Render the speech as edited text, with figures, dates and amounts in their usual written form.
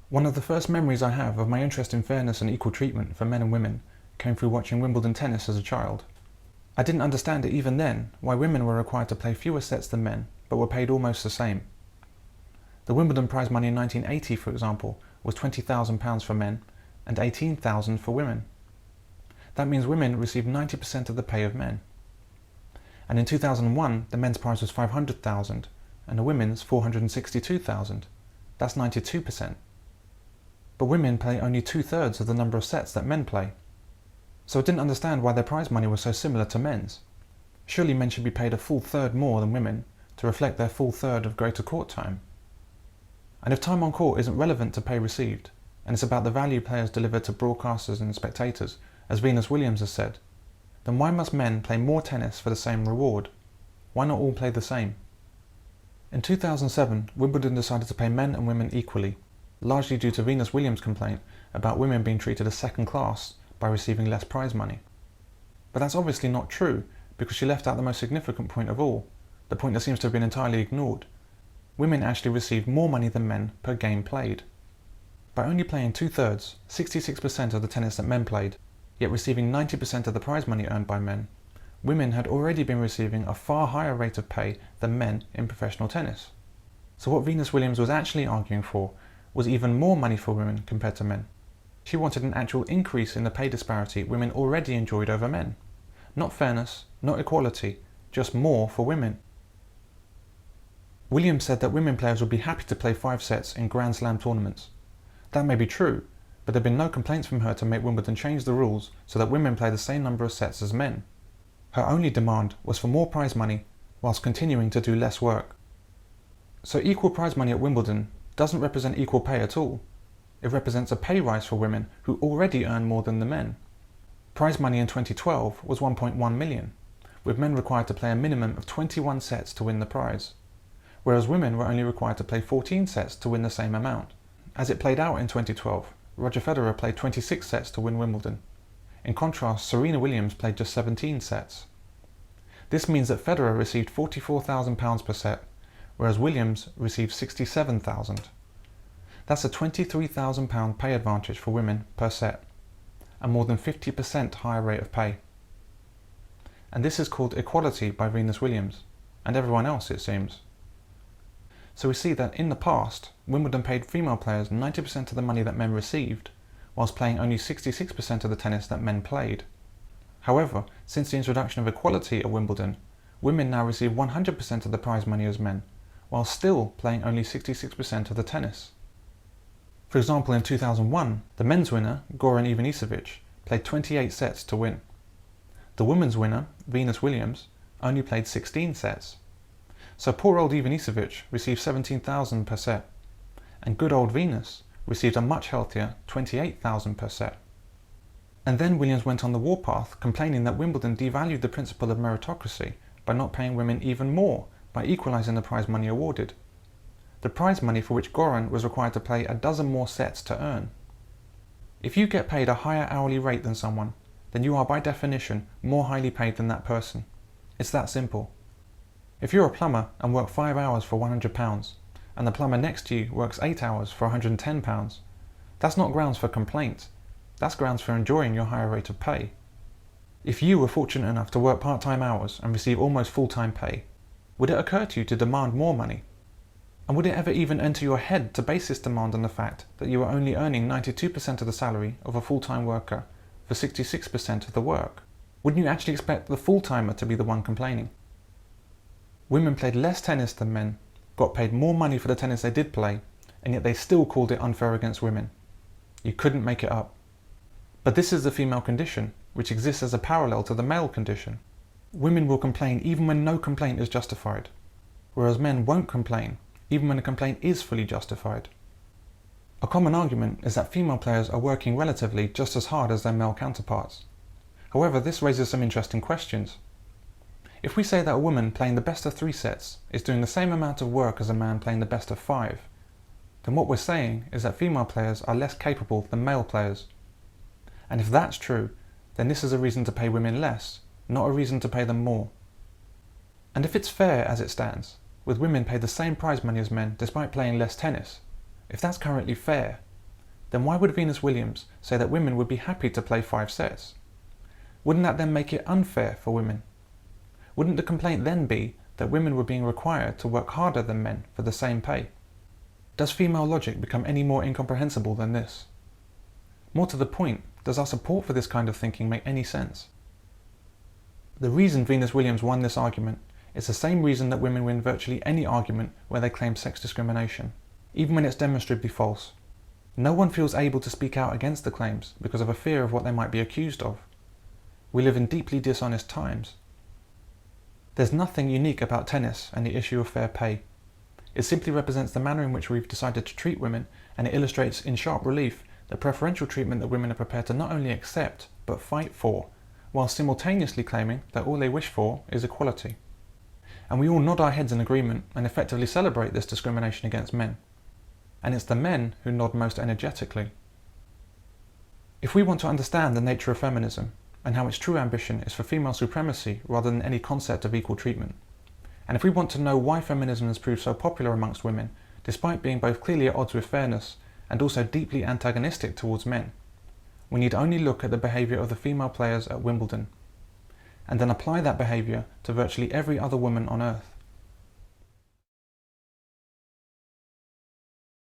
One of the first memories I have of my interest in fairness and equal treatment for men and women came through watching Wimbledon tennis as a child. I didn't understand it even then why women were required to play fewer sets than men, but were paid almost the same. The Wimbledon prize money in 1980, for example, was £20,000 for men and £18,000 for women. That means women received 90% of the pay of men. And in 2001, the men's prize was £500,000 and the women's £462,000. That's 92%. But women play only 2/3 of the number of sets that men play. So I didn't understand why their prize money was so similar to men's. Surely men should be paid a full third more than women to reflect their full third of greater court time. And if time on court isn't relevant to pay received, and it's about the value players deliver to broadcasters and spectators, as Venus Williams has said, then why must men play more tennis for the same reward? Why not all play the same? In 2007, Wimbledon decided to pay men and women equally, largely due to Venus Williams' complaint about women being treated as second class by receiving less prize money. But that's obviously not true, because she left out the most significant point of all, the point that seems to have been entirely ignored. Women actually received more money than men per game played. By only playing 2/3, 66% of the tennis that men played, yet receiving 90% of the prize money earned by men, women had already been receiving a far higher rate of pay than men in professional tennis. So what Venus Williams was actually arguing for was even more money for women compared to men. She wanted an actual increase in the pay disparity women already enjoyed over men. Not fairness, not equality, just more for women. Williams said that women players would be happy to play 5 sets in Grand Slam tournaments. That may be true, but there have been no complaints from her to make Wimbledon change the rules so that women play the same number of sets as men. Her only demand was for more prize money whilst continuing to do less work. So equal prize money at Wimbledon doesn't represent equal pay at all. It represents a pay rise for women who already earn more than the men. Prize money in 2012 was £1.1 million, with men required to play a minimum of 21 sets to win the prize, whereas women were only required to play 14 sets to win the same amount. As it played out in 2012, Roger Federer played 26 sets to win Wimbledon. In contrast, Serena Williams played just 17 sets. This means that Federer received £44,000 per set, whereas Williams received £67,000. That's a £23,000 pay advantage for women per set, and more than 50% higher rate of pay. And this is called equality by Venus Williams, and everyone else it seems. So we see that in the past, Wimbledon paid female players 90% of the money that men received, whilst playing only 66% of the tennis that men played. However, since the introduction of equality at Wimbledon, women now receive 100% of the prize money as men, while still playing only 66% of the tennis. For example, in 2001, the men's winner, Goran Ivanisevic, played 28 sets to win. The women's winner, Venus Williams, only played 16 sets. So poor old Ivanisevic received £17,000 per set, and good old Venus received a much healthier £28,000 per set. And then Williams went on the warpath, complaining that Wimbledon devalued the principle of meritocracy by not paying women even more by equalising the prize money awarded. The prize money for which Goran was required to play a dozen more sets to earn. If you get paid a higher hourly rate than someone, then you are by definition more highly paid than that person. It's that simple. If you're a plumber and work 5 hours for £100, and the plumber next to you works 8 hours for £110, that's not grounds for complaint. That's grounds for enjoying your higher rate of pay. If you were fortunate enough to work part-time hours and receive almost full-time pay, would it occur to you to demand more money? And would it ever even enter your head to base this demand on the fact that you are only earning 92% of the salary of a full-time worker for 66% of the work? Wouldn't you actually expect the full-timer to be the one complaining? Women played less tennis than men, got paid more money for the tennis they did play, and yet they still called it unfair against women. You couldn't make it up. But this is the female condition, which exists as a parallel to the male condition. Women will complain even when no complaint is justified, whereas men won't complain even when a complaint is fully justified. A common argument is that female players are working relatively just as hard as their male counterparts. However, this raises some interesting questions. If we say that a woman playing the best of 3 sets is doing the same amount of work as a man playing the best of 5, then what we're saying is that female players are less capable than male players. And if that's true, then this is a reason to pay women less, not a reason to pay them more. And if it's fair as it stands, with women paid the same prize money as men despite playing less tennis, if that's currently fair, then why would Venus Williams say that women would be happy to play 5 sets? Wouldn't that then make it unfair for women? Wouldn't the complaint then be that women were being required to work harder than men for the same pay? Does female logic become any more incomprehensible than this? More to the point, does our support for this kind of thinking make any sense? The reason Venus Williams won this argument is the same reason that women win virtually any argument where they claim sex discrimination, even when it's demonstrably false. No one feels able to speak out against the claims because of a fear of what they might be accused of. We live in deeply dishonest times. There's nothing unique about tennis and the issue of fair pay. It simply represents the manner in which we've decided to treat women, and it illustrates in sharp relief the preferential treatment that women are prepared to not only accept, but fight for, while simultaneously claiming that all they wish for is equality. And we all nod our heads in agreement and effectively celebrate this discrimination against men. And it's the men who nod most energetically. If we want to understand the nature of feminism, and how its true ambition is for female supremacy rather than any concept of equal treatment, and if we want to know why feminism has proved so popular amongst women, despite being both clearly at odds with fairness and also deeply antagonistic towards men, we need only look at the behaviour of the female players at Wimbledon, and then apply that behaviour to virtually every other woman on earth.